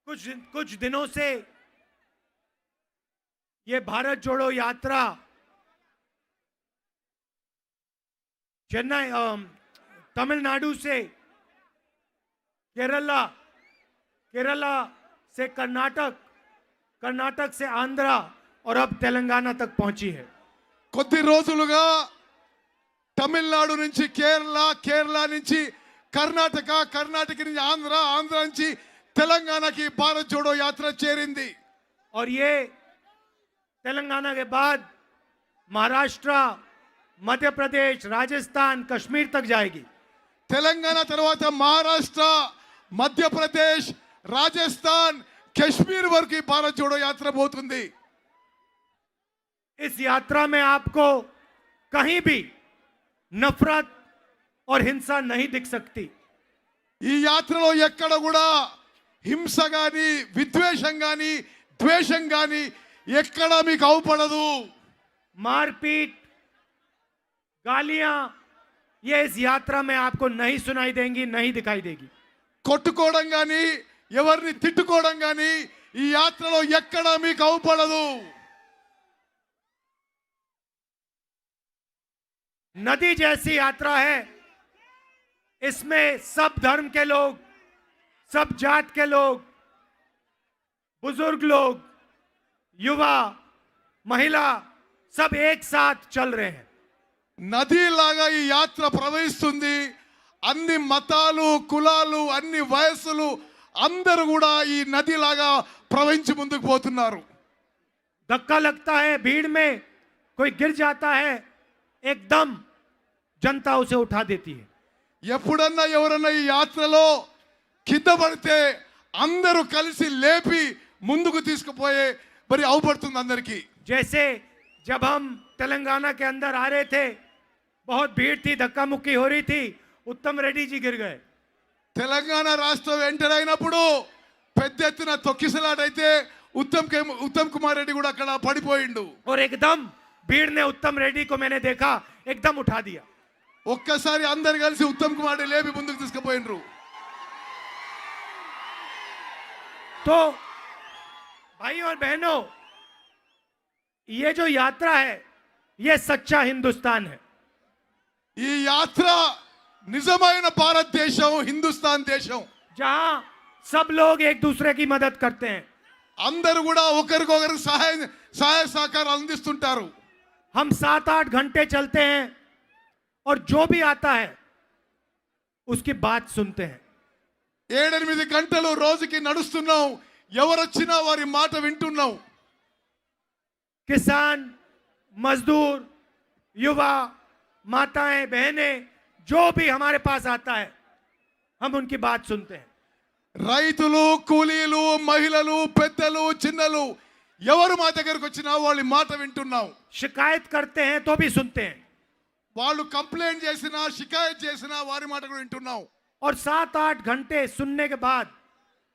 कुछ दिनों से ये भारत जोड़ो यात्रा चेन्नई तमिलनाडु से केरला, केरला से कर्नाटक, कर्नाटक से आंध्रा और अब तेलंगाना तक पहुंची है। కొద్ది రోజులుగా తమిళనాడు నుంచి కేరళ, కేరళ నుంచి కర్ణాటక, కర్ణాటక నుంచి ఆంధ్ర, ఆంధ్ర నుంచి తెలంగాణకి భారత్ జోడో యాత్ర చేరింది। और ये तेलंगाना के बाद महाराष्ट्र, मध्य प्रदेश, राजस्थान, कश्मीर तक जाएगी। తెలంగాణ తర్వాత మహారాష్ట్ర, మధ్యప్రదేశ్, రాజస్థాన్, కశ్మీర్ వరకు భారత్ జోడో యాత్ర పోతుంది। इस यात्रा में आपको कहीं भी नफरत और हिंसा नहीं दिख सकती। ఈ యాత్రలో ఎక్కడ కూడా హింస గాని, విద్వేషం గాని, ద్వేషం గాని ఎక్కడ మీకు అవపడదు। मारपीट, गालियां ये इस यात्रा में आपको नहीं सुनाई देंगी, नहीं दिखाई देगी। కొట్టుకోవడం గాని, ఎవరిని తిట్టుకోవడం గాని ఈ యాత్రలో ఎక్కడ మీకు అవపడదు। नदी जैसी यात्रा है, इसमें सब धर्म के लोग, सब जात के लोग, बुजुर्ग लोग, युवा, महिला सब एक साथ चल रहे हैं। నదిలాగా ఈ యాత్ర ప్రవహిస్తుంది। అన్ని మతాలు, కులాలు, అన్ని వయస్సులు అందరూ కూడా ఈ నదిలాగా ప్రవహించి ముందుకు పోతున్నారు। धक्का लगता है, भीड़ में कोई गिर जाता है, एकदम जनता उसे उठा देती है। ఎప్పుడన్నా ఎవరన్నా ఈ యాత్రలో కింద పడితే అందరూ కలిసి లేపి ముందుకు తీసుకుపోయే మరి అవపడుతుంది అందరికీ। जैसे जब हम तेलंगाना के अंदर आ रहे थे, बहुत भीड़ थी, धक्का मुक्की हो रही थी, उत्तम रेड्डी जी गिर गए। తెలంగాణ రాష్ట్రం ఎంటర్ అయినప్పుడు పెద్ద ఎత్తున తొక్కిసలాటైతే ఉత్తమ్ కుమార్ రెడ్డి కూడా అక్కడ పడిపోయిండు। और एकदम भीड़ ने उत्तम रेड्डी को मैंने देखा, एकदम उठा दिया। ఒక్కసారి అందరు కలిసి ఉత్తమ్ కుమార్ రెడ్డి లేపి ముందుకు తీసుకుపోయిండ్రు। तो भाई और बहनों, ये जो यात्रा है, ये सच्चा हिंदुस्तान है। ఈ యాత్ర నిజమైన భారతదేశం, హిందుస్థాన్ దేశం, जहां सब लोग एक दूसरे की मदद करते हैं। అందరూ కూడా ఒకరికొకరు సహాయ సహకారాలు అందిస్తుంటారు। हम 7-8 घंटे चलते हैं और जो भी आता है उसकी बात सुनते हैं। 7-8 గంటలు రోజుకి నడుస్తున్నాం, ఎవరొచ్చినా వారి మాట వింటున్నాం। किसान, मजदूर, युवा, माताएं, बहनें, जो भी हमारे पास आता है हम उनकी बात सुनते हैं। రైతులు, కూలీలు, మహిళలు, పెద్దలు, చిన్నలు ఎవరు మా దగ్గరకు వచ్చినా వాళ్ళ మాట వింటున్నాం। शिकायत करते हैं तो भी सुनते हैं। వాళ్ళు కంప్లైంట్ చేసినా, షికాయత్ చేసినా వారి మాట కూడా వింటున్నాం। और 7-8 घंटे सुनने के बाद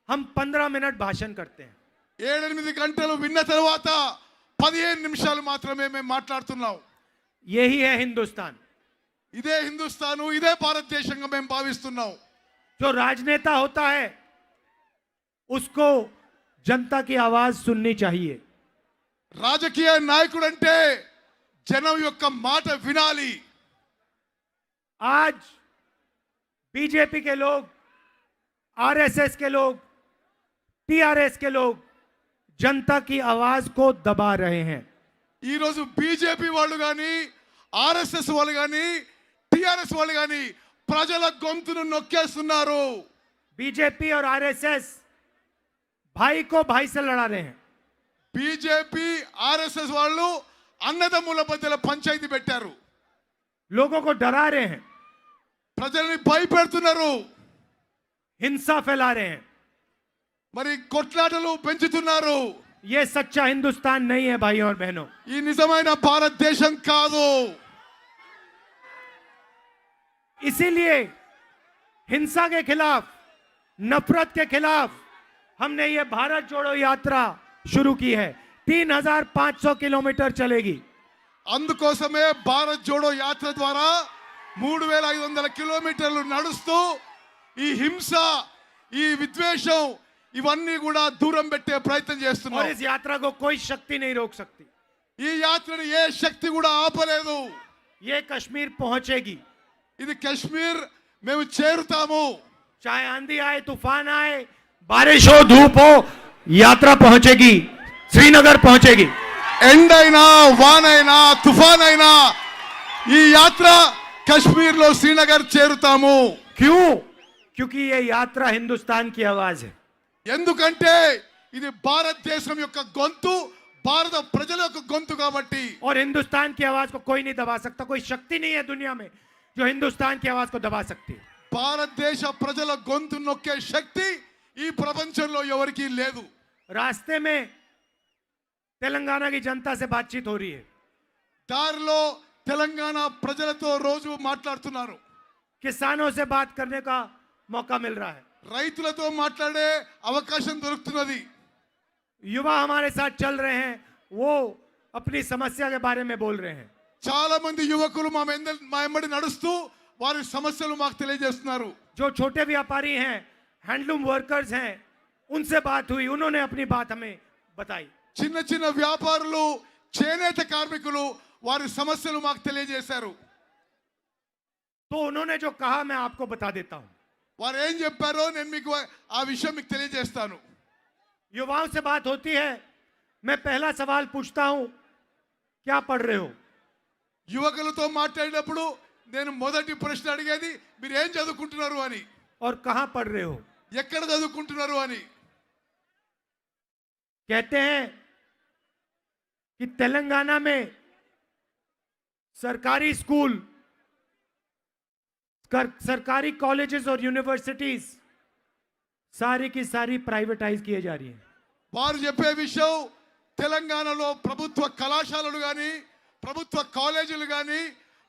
हम 15 मिनट भाषण करते हैं। 7-8 గంటలు విన్న తర్వాత 15 నిమిషాలు మాత్రమే మేము మాట్లాడుతున్నాం। यही है हिंदुस्तान। ఇదే హిందుస్థాను, ఇదే భారతదేశంగా మేము భావిస్తున్నాం। जो राजनेता होता है उसको जनता की आवाज सुननी चाहिए। రాజకీయ నాయకుడు అంటే జనం యొక్క మాట వినాలి। आज बीजेपी के लोग, आरएसएस के लोग, टीआरएस के लोग जनता की आवाज को दबा रहे हैं। ఈ రోజు బీజేపీ వాళ్ళు గాని, ఆర్ఎస్ఎస్ వాళ్ళు గాని, టిఆర్ఎస్ వాళ్ళు గాని ప్రజల గొంతును నొక్కేస్తున్నారు। बीजेपी और आरएसएस भाई को भाई से लड़ा रहे हैं। బీజేపీ, ఆర్ఎస్ఎస్ వాళ్ళు అన్నదమ్ముల మధ్యలో పంచాయతీ పెట్టారు। लोगों को डरा रहे हैं, ప్రజల్ని భయపెడుతున్నారు, हिंसा फैला रहे हैं। మరి కొట్లాటలు పెంచుతున్నారు। ये सच्चा हिंदुस्तान नहीं है भाई और बहनों। ఈ నిజమైన భారతదేశం కాదు। इसीलिए हिंसा के खिलाफ, नफरत के खिलाफ हमने ये भारत जोड़ो यात्रा शुरू की है। 3500 किलोमीटर चलेगी। అందుకోసమే భారత్ జోడో యాత్ర ద్వారా 3500 కిలోమీటర్లు నడుస్తూ ఈ హింస, ఈ విద్వేషం, ఇవన్నీ కూడా దూరం పెట్టే ప్రయత్నం और చేస్తున్నాం. इस यात्रा को कोई शक्ति नहीं रोक सकती. ఈ యాత్రను ఏ శక్తి కూడా ఆపలేదు. ये कश्मीर पहुंचेगी. ఇది కశ్మీర్ మేము చేరుతాము. चाहे आंधी आए, तूफान आए, बारिश हो, धूप हो, यात्रा पहुंचेगी, श्रीनगर पहुंचेगी. ఎండైనా వానైనా తుఫాన్ అయినా ఈ యాత్ర కశ్మీర్ లో శ్రీనగర్ చేరుతాము. क्यों? क्योंकि ये यात्रा हिंदुस्तान की आवाज है. ఎందుకంటే ఇది భారతదేశం యొక్క గొంతు, భారత ప్రజల యొక్క గొంతు కాబట్టి. और हिंदुस्तान की आवाज को कोई नहीं दबा सकता. कोई शक्ति नहीं है दुनिया में जो हिंदुस्तान की आवाज को दबा सकती है. భారతదేశ ప్రజల గొంతు నొక్కే శక్తి ఈ ప్రపంచంలో ఎవరికీ లేదు. रास्ते में तेलंगाना की जनता से बातचीत हो रही है. దారిలో తెలంగాణ ప్రజలతో రోజు మాట్లాడుతున్నారు. किसानों से बात करने का मौका मिल रहा है. రైతులతో మాట్లాడే అవకాశం దొరుకుతున్నది. युवा हमारे साथ चल रहे हैं, वो अपनी समस्या के बारे में बोल रहे हैं. చాలా మంది యువకులు మా వెంబడి నడుస్తూ వారి సమస్యలు మాకు తెలియజేస్తున్నారు. जो छोटे व्यापारी हैं, हैंडलूम वर्कर्स हैं, उनसे बात हुई, उन्होंने अपनी बात हमें बताई. చిన్న చిన్న వ్యాపారులు, చేనేత కార్మికులు వారి సమస్యలు మాకు తెలియజేశారు. तो उन्होंने जो कहा मैं आपको बता देता हूं. వారు ఏం చెప్పారో నేను మీకు ఆ విషయం మీకు తెలియజేస్తాను. युवाओं से बात होती है, मैं पहला सवाल पूछता हूं, क्या पढ़ रहे हो? యువకులతో మాట్లాడినప్పుడు నేను మొదటి ప్రశ్న అడిగేది మీరు ఏం చదువుకుంటున్నారు అని, और कहां पढ़ रहे हो? ఎక్కడ చదువుకుంటున్నారు అని. कहते हैं कि तेलंगाना में सरकारी स्कूल, सरकारी कॉलेजेस और यूनिवर्सिटीज सारी की सारी प्राइवेटाइज किए जा रही हैं. వారు చెప్పే విషయం తెలంగాణలో ప్రభుత్వ కళాశాలలు కానీ, ప్రభుత్వ కాలేజీలు కానీ,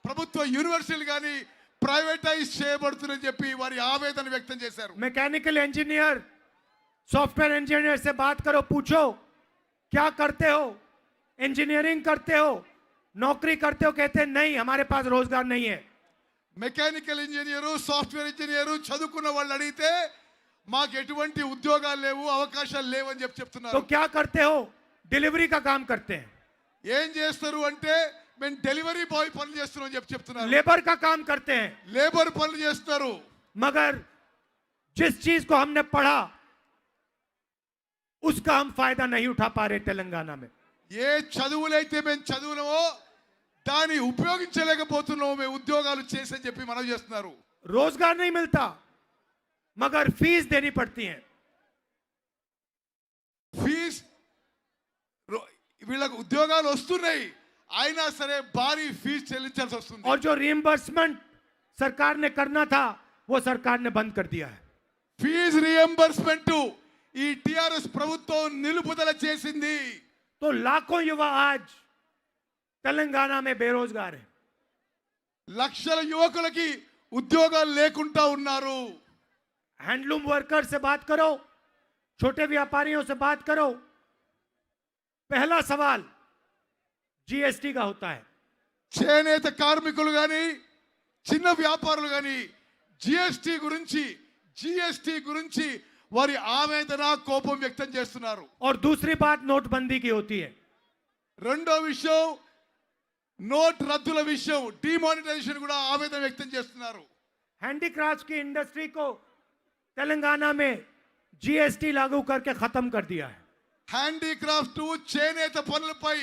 ప్రభుత్వ యూనివర్సిటీలు కానీ ప్రైవేటైజ్ చేయబడుతుందని చెప్పి వారి ఆవేదన వ్యక్తం చేశారు. मैकेनिकल इंजीनियर, सॉफ्टवेयर इंजीनियर से बात करो, पूछो क्या करते हो, इंजीनियरिंग करते हो, नौकरी करते हो? कहते हैं नहीं, हमारे पास रोजगार नहीं है. మెకానికల్ ఇంజనీరు, సాఫ్ట్వేర్ ఇంజనీరు చదువుకున్న వాళ్ళు అడిగితే మాకు ఎటువంటి ఉద్యోగాలు లేవు, అవకాశాలు లేవు అని तो చెప్తున్నారు. क्या करते हो? डिलीवरी का काम करते हैं, ఏం చేస్తారు అంటే మేము డెలివరీ బాయ్ పనులు చేస్తున్నాం అని చెప్తున్నారు. लेबर का काम करते हैं. లేబర్ పనులు చేస్తారు. मगर जिस चीज को हमने पढ़ा उसका हम फायदा नहीं उठा पा रहे तेलंगाना में. ఏ చదువులైతే మేము చదువునమో దాన్ని ఉపయోగించలేకపోతున్నాము, మేము ఉద్యోగాలు చేసని చెప్పి మనం చేస్తున్నారు. रोजगार नहीं मिलता, मगर फीस देनी पड़ती है. ఫీజ్ వీళ్ళకు ఉద్యోగాలు వస్తున్నాయి, అయినా సరే భారీ ఫీజు చెల్లించాల్సి వస్తుంది. और जो रिइंबर्समेंट सरकार ने करना था वो सरकार ने बंद कर दिया है. ఫీజు రియంబర్స్మెంట్ ఈ టిఆర్ఎస్ ప్రభుత్వం నిలుపుదల చేసింది. तो लाखों युवा आज तेलंगाना में बेरोजगार है. లక్షల యువకులకి ఉద్యోగాలు లేకుండా ఉన్నారు. हैंडलूम वर्कर से बात करो, छोटे व्यापारियों से बात करो, पहला सवाल जीएसटी का होता है. చేనేత కార్మికులు కానీ, చిన్న వ్యాపారులు కానీ జిఎస్టి గురించి వారి ఆవేదన, కోపం వ్యక్తం చేస్తున్నారు. और दूसरी बात नोटबंदी की होती है. రెండో విషయం నోట్ రద్దుల విషయం, డిమానిటైజేషన్ కూడా ఆవేదన వ్యక్తం చేస్తున్నారు. हैंडीक्राफ्ट की इंडस्ट्री को तेलंगाना में जीएसटी लागू करके खत्म कर दिया है. హ్యాండీక్రాఫ్ట్, చేనేత పనులపై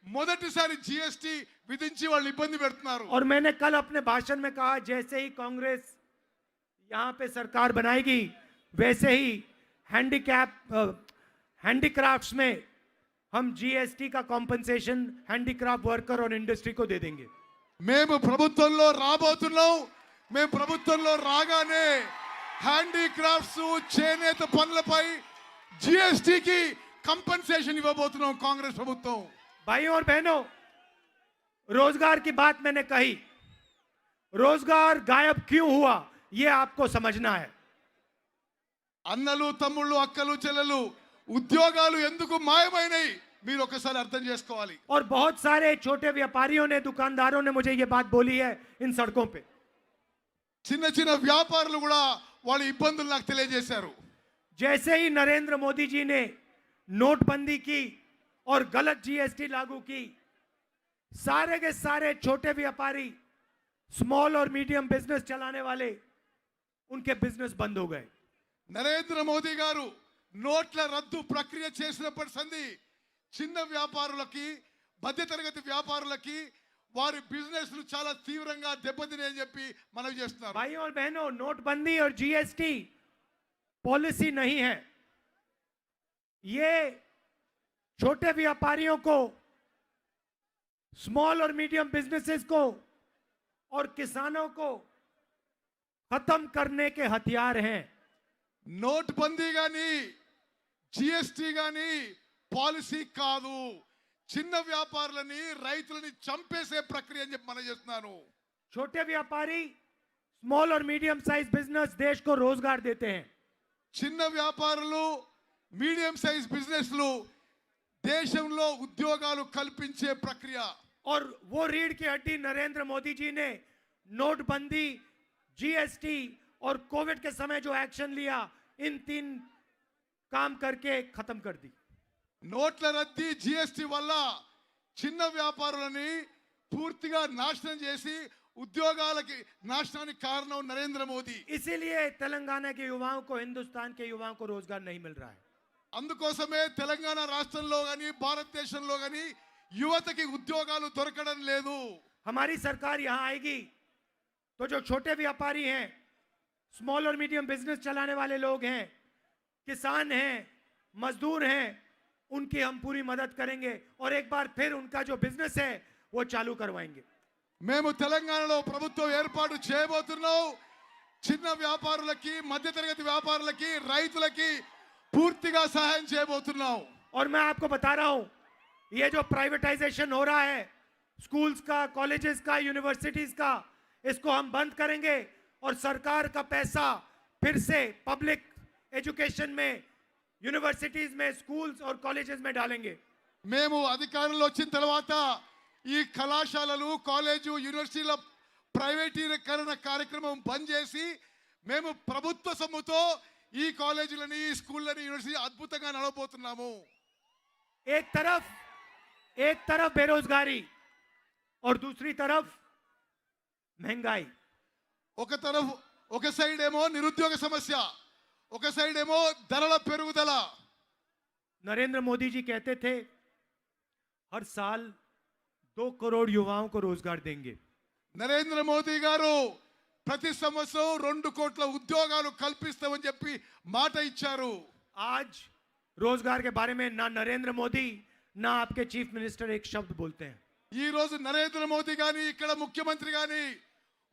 మొదటిసారి జిఎస్టి విధించి వాళ్ళు ఇబ్బంది పెడుతున్నారు. और मैंने कल अपने भाषण में कहा, जैसे ही कांग्रेस यहां पे सरकार बनाएगी वैसे ही हैंडीक्राफ्ट्स में हम जीएसटी का कॉम्पनसेशन हैंडीक्राफ्ट वर्कर और इंडस्ट्री को दे देंगे. మేము ప్రభుత్వంలో రాబోతున్నాం. మేము ప్రభుత్వంలో రాగానే హ్యాండీక్రాఫ్ట్స్, చేనేత పనులపై జిఎస్టికి కంపెన్సేషన్ ఇవ్వబోతున్నాం కాంగ్రెస్ ప్రభుత్వం. भाइयों और बहनों, रोजगार की बात मैंने कही. रोजगार गायब क्यों हुआ ये आपको समझना है. అన్నలు, తమ్ముళ్ళు, అక్కలు, చెల్లెలు ఉద్యోగాలు ఎందుకు మాయమైనాయి మీరు ఒకసారి అర్థం చేసుకోవాలి. और बहुत सारे छोटे व्यापारियों ने, दुकानदारों ने मुझे ये बात बोली है इन सड़कों पे. చిన్న చిన్న వ్యాపారులు కూడా వాళ్ళ ఇబ్బందులు నాకు తెలియజేశారు. जैसे ही नरेंद्र मोदी जी ने नोटबंदी की और गलत जीएसटी लागू की, सारे के सारे छोटे व्यापारी, स्मॉल और मीडियम बिजनेस चलाने वाले, उनके बिजनेस बंद हो गए। నరేంద్ర మోదీ గారు నోట్ల రద్దు ప్రక్రియ చేసినప్పటి సంది చిన్న వ్యాపారులకి మధ్యతరగతి వ్యాపారులకి వారి బిజినెస్ లు చాలా తీవ్రంగా దెబ్బతిన్నాయని చెప్పి మనవి చేస్తున్నారు। भाइयों और बहनों, नोटबंदी और जीएसटी पॉलिसी नहीं है, ये छोटे व्यापारियों को, स्मॉल और मीडियम बिजनेसेस को और किसानों को खत्म करने के हथियार हैं। నోట్బందీ గాని జిఎస్టీ గాని పాలసీ కాదు, చిన్న వ్యాపారులని రైతులని చంపేసే ప్రక్రియ అని చెప్పి మనం చేస్తున్నాను। छोटे व्यापारी, स्मॉल और मीडियम साइज बिजनेस देश को रोजगार देते हैं। చిన్న వ్యాపారులు మీడియం సైజ్ బిజినెస్లు దేశంలో ఉద్యోగాలు కల్పించే ప్రక్రియ। और वो रीढ़ की हड्डी नरेंद्र मोदी जी ने नोटबंदी, जीएसटी और कोविड के समय जो एक्शन लिया, इन 3 काम करके खत्म कर दी। నోట్ల రద్దీ జిఎస్టీ వల్ల చిన్న వ్యాపారులని పూర్తిగా నాశనం చేసి ఉద్యోగాలకి నాశనానికి కారణం నరేంద్ర మోదీ। इसीलिए तेलंगाना के युवाओं को, हिंदुस्तान के युवाओं को रोजगार नहीं मिल रहा है। అందుకోసమే తెలంగాణ రాష్ట్రంలో గాని భారతదేశంలో గాని యువతకి ఉద్యోగాలు దొరకడం లేదు। हमारी सरकार यहां आएगी तो जो छोटे व्यापारी हैं, स्मॉल और मीडियम बिजनेस चलाने वाले लोग हैं, किसान हैं, मजदूर हैं, उनकी हम पूरी मदद करेंगे और एक बार फिर उनका जो बिजनेस है वो चालू करवाएंगे। మేము తెలంగాణలో ప్రభుత్వం ఏర్పాటు చేయబోతున్నాం। చిన్న వ్యాపారులకి మధ్యతరగతి వ్యాపారులకి రైతులకి పూర్తిగా సహాయం చేయబోతున్నాం। और मैं आपको बता रहा हूं, ये जो प्राइवेटाइजेशन हो रहा है स्कूल्स का, कॉलेजेस का, यूनिवर्सिटीज का, इसको हम बंद करेंगे और सरकार का पैसा फिर से पब्लिक एजुकेशन में, यूनिवर्सिटीज में, स्कूल्स और कॉलेजेस में डालेंगे। మేము అధికారంలో వచ్చిన తర్వాత ఈ కళాశాలలు, కాలేజు, యూనివర్సిటీల ప్రైవేటీకరణ కార్యక్రమం బంద్ చేసి మేము ప్రభుత్వ సొమ్ముతో ఈ కాలేజీలని, ఈ స్కూళ్ళని, యూనివర్సిటీ అద్భుతంగా నడవబోతున్నాము। एक तरफ बेरोजगारी और दूसरी तरफ महंगाई। ఒక సైడ్ ఏమో నిరుద్యోగ సమస్య, ఒక సైడ్ ఏమో ధరల పెరుగుదల। नरेंद्र मोदी जी कहते थे हर साल 2 करोड़ युवाओं को रोजगार देंगे। నరేంద్ర మోదీ గారు ప్రతి సంవత్సరం 2 కోట్ల ఉద్యోగాలు కల్పిస్తామని చెప్పి మాట ఇచ్చారు। आज रोजगार के बारे में ना नरेंद्र मोदी ना आपके चीफ मिनिस्टर एक शब्द बोलते हैं। ఈ రోజు నరేంద్ర మోదీ గాని, ఇక్కడ ముఖ్యమంత్రి గాని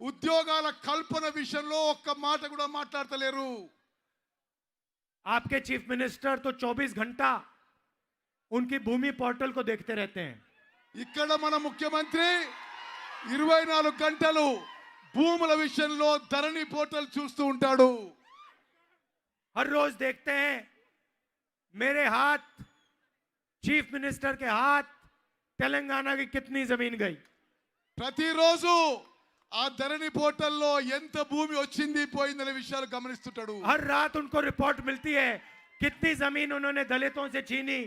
ఉద్యోగాల కల్పన విషయంలో ఒక్క మాట కూడా మాట్లాడతలేరు। आपके चीफ मिनिस्टर तो 24 घंटा उनकी भूमि पोर्टल को देखते रहते हैं। ఇక్కడ మన ముఖ్యమంత్రి 24 గంటలు భూముల విషయంలో ధరణి పోర్టల్ చూస్తూ ఉంటాడు। हर रोज देखते हैं मेरे हाथ, चीफ मिनिस्टर के हाथ, तेलंगाना की कितनी जमीन गई। ప్రతిరోజు ఆ ధరణి పోర్టల్లో ఎంత భూమి వచ్చింది పోయిందనే విషయాలు గమనిస్తుంటాడు। हर रात उनको रिपोर्ट मिलती है कितनी जमीन उन्होंने दलितों से छीनी,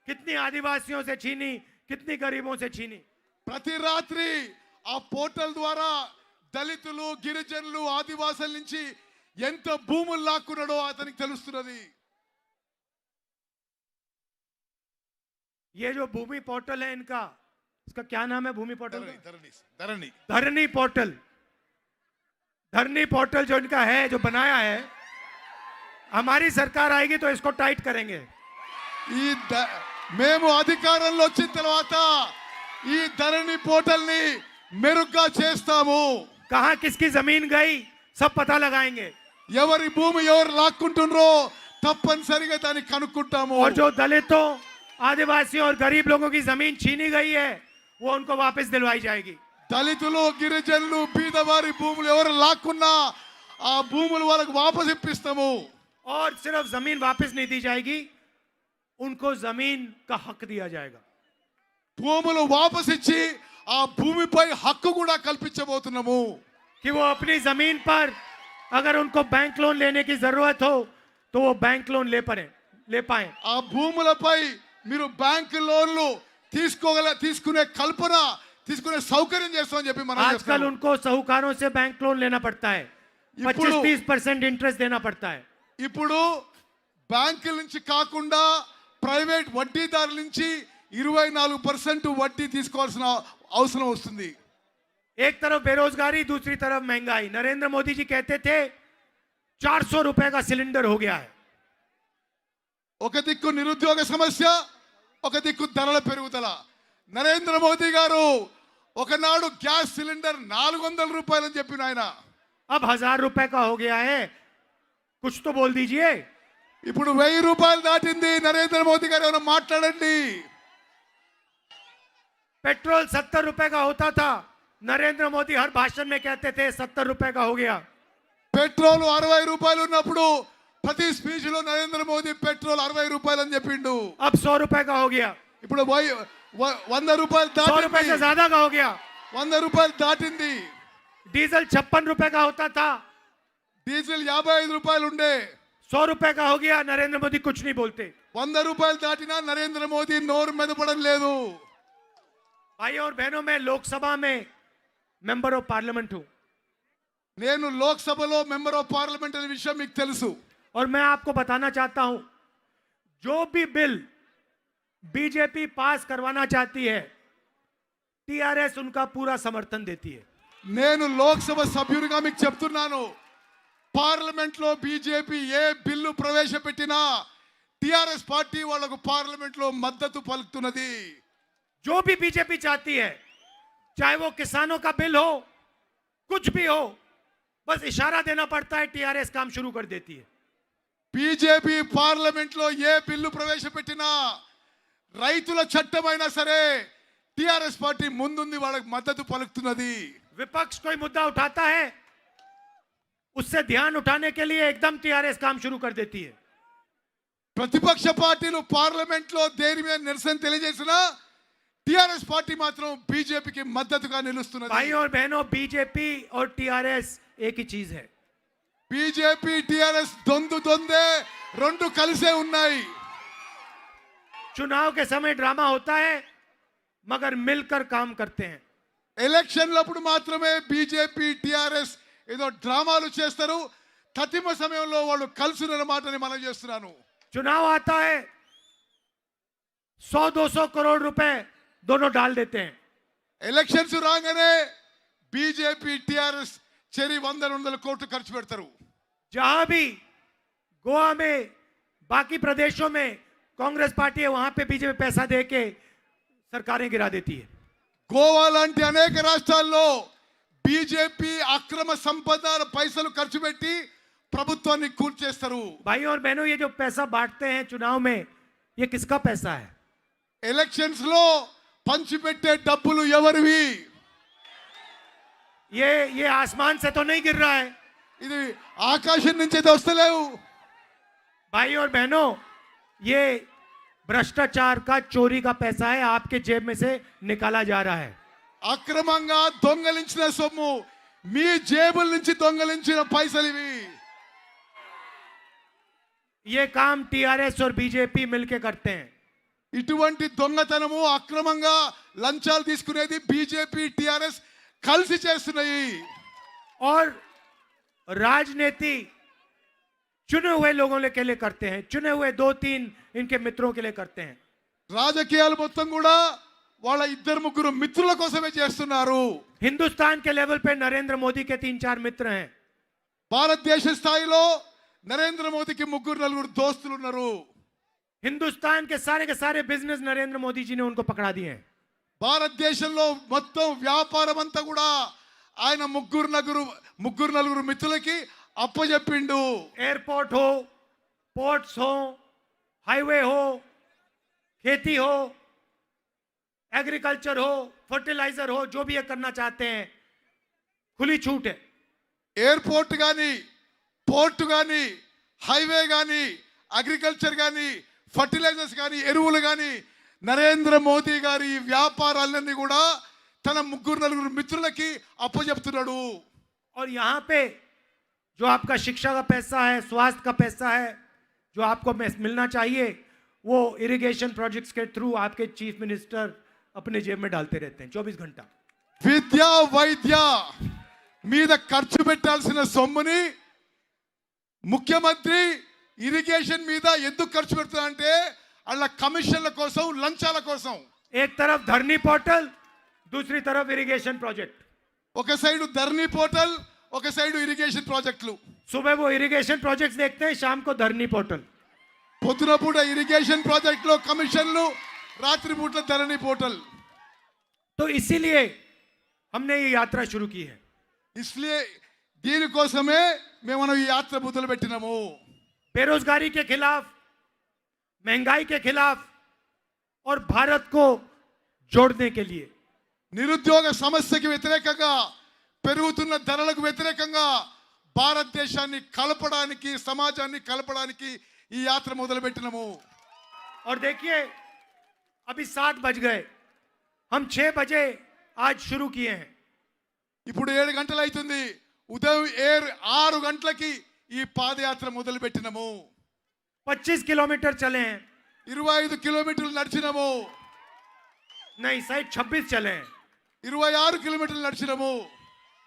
कितनी आदिवासियों से छीनी, कितनी गरीबों से छीनी। ప్రతి రాత్రి ఆ పోర్టల్ ద్వారా దళితులు, గిరిజనులు, ఆదివాసుల నుంచి ఎంత భూములు లాక్కున్నాడో అతనికి తెలుస్తున్నది। ये जो भूमि पोर्टल है इनका, इसका क्या नाम है? भूमि पोर्टल का? ధరణి धरनी पोर्टल। धरनी पोर्टल जो इनका है, जो बनाया है, हमारी सरकार आएगी तो इसको टाइट करेंगे। మేము అధికారంలో వచ్చిన తర్వాత ఈ ధరణి పోర్టల్ ని మెరుగ్గా చేస్తాము। कहां किसकी जमीन गई सब पता लगाएंगे। ఎవరి భూమి ఎవరు లాక్కుంటున్నారో తప్పనిసరిగా దాన్ని కనుక్కుంటాము। और जो दलितों, आदिवासियों और गरीब लोगों की जमीन छीनी गई है वो उनको वापस दिलवाई जाएगी। దళితులు, గిరిజనులు, బీదవారి భూములు ఎవరు లాక్కున్నా ఆ భూములు వాళ్ళకి వాపస్ ఇప్పిస్తాము। और सिर्फ जमीन वापस नहीं दी जाएगी, उनको जमीन का हक दिया जाएगा। భూములు వాపస్ ఇచ్చి ఆ భూమిపై హక్కు కూడా కల్పించబోతున్నాము। कि वो अपनी जमीन पर अगर उनको बैंक लोन लेने की जरूरत हो तो तो वो बैंक लोन ले पाए। ఆ భూములపై మీరు బ్యాంకు లోన్లు తీసుకునే కల్పన తీసుకునే సౌకర్యం చేస్తామని చెప్పి మనం आजकल చెప్తాము. उनको साहूकारों से बैंक लोन लेना पड़ता है, ఇప్పుడు- 25-30% इंटरेस्ट देना पड़ता है। ఇప్పుడు బ్యాంకుల నుంచి కాకుండా ప్రైవేట్ వడ్డీదారుల నుంచి 24% వడ్డీ తీసుకోవాల్సిన అవసరం వస్తుంది. एक तरफ बेरोजगारी, दूसरी तरफ महंगाई। नरेंद्र मोदी जी कहते थे 400 रुपए का सिलेंडर हो गया है। ఒక దిక్కు నిరుద్యోగ సమస్య, ఒక దిక్కు ధరల పెరుగుదల. నరేంద్ర మోదీ గారు ఒకనాడు గ్యాస్ సిలిండర్ 400 రూపాయలని చెప్పిన ఆయన अब 1000 रुपए का हो गया है, कुछ तो बोल दीजिए। ఇప్పుడు 1000 రూపాయలు దాటింది. నరేంద్ర మోదీ గారు ఏమైనా మాట్లాడండి. पेट्रोल 70 रुपए का होता था, नरेंद्र मोदी हर भाषण में कहते थे 70 रुपए का हो गया। పెట్రోల్ 60 రూపాయలు ఉన్నప్పుడు ప్రతి స్పీచ్ లో నరేంద్ర మోదీ పెట్రోల్ 60 రూపాయలు అని చెప్పిండు. अब 100 रुपए का हो गया, ఇప్పుడు 100 రూపాయలు 100 रुपए से దాటింది. ज्यादा का हो गया। 100 రూపాయలు దాటింది. डीजल 56 रुपए का होता था, డీజిల్ 55 రూపాయలు ఉండే. 100 रुपए का हो गया। नरेंद्र मोदी कुछ नहीं बोलते। 100 రూపాయలు దాటినా నరేంద్ర మోదీ నోరు మెదపడం లేదు. भाइयों और बहनों, मैं लोकसभा में मेंबर ऑफ पार्लियामेंट हूं నేను లోక్సభలో మెంబర్ ఆఫ్ పార్లమెంట్ అనే విషయం మీకు తెలుసు. और मैं आपको बताना चाहता हूं, जो भी बिल बीजेपी पास करवाना चाहती है, टीआरएस उनका पूरा समर्थन देती है। నేను లోక్సభ సభ్యునిగా మీకు చెప్తున్నాను, పార్లమెంట్ లో బీజేపీ ఏ బిల్లు ప్రవేశపెట్టినా టిఆర్ఎస్ పార్టీ వాళ్ళకు పార్లమెంట్ లో మద్దతు పలుకుతున్నది. जो भी बीजेपी चाहती है, चाहे वो किसानों का बिल हो, कुछ भी हो, बस इशारा देना पड़ता है, टीआरएस काम शुरू कर देती है। బీజేపీ పార్లమెంట్ లో ఏ బిల్లు ప్రవేశపెట్టినా రైతుల చట్టమైనా సరే టిఆర్ఎస్ పార్టీ ముందుంది, వాళ్ళకి మద్దతు పలుకుతున్నది. विपक्ष कोई मुद्दा उठाता है, उससे ध्यान उठाने के लिए एकदम टीआरएस काम शुरू कर देती है। ప్రతిపక్ష పార్టీలు పార్లమెంట్ లో దేని మీద నిరసన తెలియజేసినా టిఆర్ఎస్ పార్టీ మాత్రం బీజేపీకి మద్దతుగా నిలుస్తున్నది. भाइयों और बहनों, बीजेपी और टीआरएस एक ही चीज है। బీజేపీ టిఆర్ఎస్ దొందే రెండు కలిసే ఉన్నాయి. चुनाव के समय ड्रामा होता है, मगर मिलकर काम करते हैं। ఎలక్షన్లప్పుడు మాత్రమే బీజేపీ టిఆర్ఎస్ ఏదో డ్రామాలు చేస్తారు, తతిమ సమయంలో వాళ్ళు కలిసి ఉన్న మాటని మనం చేస్తున్నాను. चुनाव आता है, 100-200 करोड़ रुपए दोनों डाल देते हैं। ఎలక్షన్స్ రాగానే బీజేపీ టిఆర్ఎస్ చెరి 100 కోట్లు ఖర్చు పెడతారు. जहां भी गोवा में, बाकी प्रदेशों में कांग्रेस पार्टी है, वहां पे बीजेपी पैसा दे के सरकारें गिरा देती है। గోవా లాంటి అనేక రాష్ట్రాల్లో బీజేపీ అక్రమ సంపద పైసలు ఖర్చు పెట్టి ప్రభుత్వాన్ని కూల్చేస్తారు. भाइयों और बहनों, ये जो पैसा बांटते हैं चुनाव में, ये किसका पैसा है? ఎలక్షన్స్ లో పంచిపెట్టే డబ్బులు ఎవరివి? ये आसमान से तो नहीं गिर रहा है। ఇది ఆకాశం నుంచి అయితే వస్తలేవు. भाइयों और बहनों, ये भ्रष्टाचार का, चोरी का पैसा है, आपके जेब में से निकाला जा रहा है। అక్రమంగా దొంగలించిన సొమ్ము, మీ జేబుల నుంచి దొంగలించిన పైసలు ఇవి. ये काम टीआरएस और बीजेपी मिलके करते हैं। ఇటువంటి దొంగతనము, అక్రమంగా లంచాలు తీసుకునేది బీజేపీ టిఆర్ఎస్ కలిసి చేస్తున్నాయి. और राजनीति चुने हुए लोगों के लिए करते हैं, चुने हुए 2-3 इनके मित्रों के लिए करते हैं। రాజకీయాలు మొత్తం కూడా వాళ్ళ 2-3 మిత్రుల కోసమే చేస్తున్నారు. हिंदुस्तान के लेवल पे नरेंद्र मोदी के 3-4 मित्र हैं। భారతదేశ స్థాయిలో నరేంద్ర మోదీకి 3-4 దోస్తులు ఉన్నారు. हिंदुस्तान के सारे बिजनेस नरेंद्र मोदी जी ने उनको पकड़ा दिए हैं। భారతదేశంలో మొత్తం వ్యాపారం అంతా కూడా ఆయన 3-4 మిత్రులకి అప్పచెప్పిండు. एयरपोर्ट हो, पोर्ट्स हो, हाईवे हो, खेती हो, एग्रीकल्चर हो, फर्टिलाइजर हो, जो भी ये करना चाहते हैं, खुली छूट है। ఎయిర్పోర్ట్ కానీ, పోర్ట్ కానీ, హైవే కానీ, అగ్రికల్చర్ కానీ, ఫర్టిలైజర్స్ కానీ, ఎరువులు కానీ, నరేంద్ర మోదీ గారి ఈ వ్యాపారాలన్నీ కూడా తన 3-4 మిత్రులకి అప్పచెప్తున్నాడు. और यहां पे जो आपका शिक्षा का पैसा है, स्वास्थ्य का पैसा है, जो आपको मिलना चाहिए वो इरिगेशन प्रोजेक्ट्स के थ्रू आपके चीफ मिनिस्टर अपने जेब में डालते रहते हैं 24 घंटा। విద్య వైద్య మీద ఖర్చు పెట్టాల్సిన సొమ్ముని ముఖ్యమంత్రి ఇరిగేషన్ మీద ఎందుకు ఖర్చు పెడుతున్నారంటే వాళ్ళ కమిషన్ల కోసం లంచాల కోసం। एक तरफ धरनी पोर्टल, दूसरी तरफ इरिगेशन प्रोजेक्ट। ఒక సైడ్ ధర్నీ పోర్టల్, ఒక సైడ్ ఇరిగేషన్ ప్రాజెక్టులు। सुबह वो इरिगेशन प्रोजेक्ट्स देखते हैं, शाम को धरनी पोर्टल। పొద్దున పూట ఇరిగేషన్ ప్రాజెక్టులో కమిషన్లు, రాత్రి పూట ధరణి పోర్టల్। तो इसीलिए हमने ये यात्रा शुरू की है। इसलिए దీనికోసమే మేము ఈ యాత్ర మొదలు పెట్టినాము। बेरोजगारी के खिलाफ, महंगाई के खिलाफ और भारत को जोड़ने के लिए। నిరుద్యోగ సమస్యకి వ్యతిరేకంగా, పెరుగుతున్న ధరలకు వ్యతిరేకంగా భారతదేశాన్ని కలపడానికి, సమాజాన్ని కలపడానికి ఈ యాత్ర మొదలు పెట్టినాము। और देखिए अभी 7 बज गए, हम 6 बजे आज शुरू किए हैं। ఇప్పుడు 7 గంటలు అవుతుంది, ఉదయం 6 గంటలకి ఈ పాదయాత్ర మొదలు పెట్టినాము। 25 किलोमीटर चले हैं, 25 కిలోమీటర్లు నడిచినాము। नहीं शायद 26 चले हैं। 26 కిలోమీటర్లు నడిచినాము।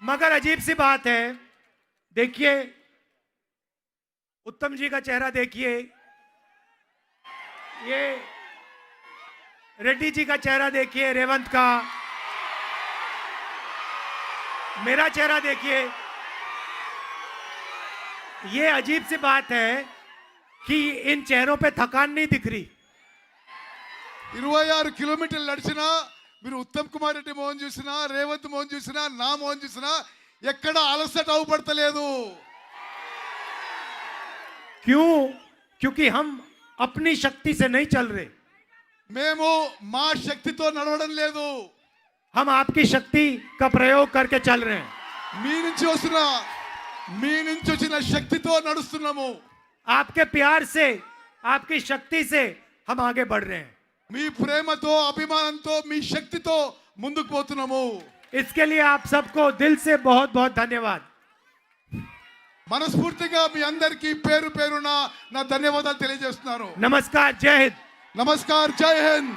मगर अजीब सी बात है, देखिए उत्तम जी का चेहरा देखिए, ये रेड्डी जी का चेहरा देखिए, रेवंत का, मेरा चेहरा देखिए। ये अजीब सी बात है कि इन चेहरों पे थकान नहीं दिख रही। 26 కిలోమీటర్లు నడిచినా మీరు ఉత్తమ్ కుమార్ రెడ్డి మోహన్ చూసినా, రేవంత్ మోహన్ చూసినా, నా మోహన్ చూసినా ఎక్కడ అలసట అవుపడతలేదు। क्यों? क्योंकि हम अपनी शक्ति से नहीं चल रहे, మేము మా శక్తితో నడవడం లేదు, हम आपकी शक्ति का प्रयोग करके चल रहे हैं। మీ నుంచి వచ్చిన శక్తితో నడుస్తున్నాము। आपके प्यार से, आपकी शक्ति से हम आगे बढ़ रहे हैं। మీ ప్రేమతో, అభిమానంతో, మీ శక్తితో ముందుకు పోతున్నాము। इसके लिए आप सबको दिल से बहुत बहुत धन्यवाद। మనస్ఫూర్తిగా మీ అందరికీ పేరు పేరున నా ధన్యవాదాలు తెలియజేస్తున్నాను। नमस्कार, जय हिंद। నమస్కార్, జై హింద్।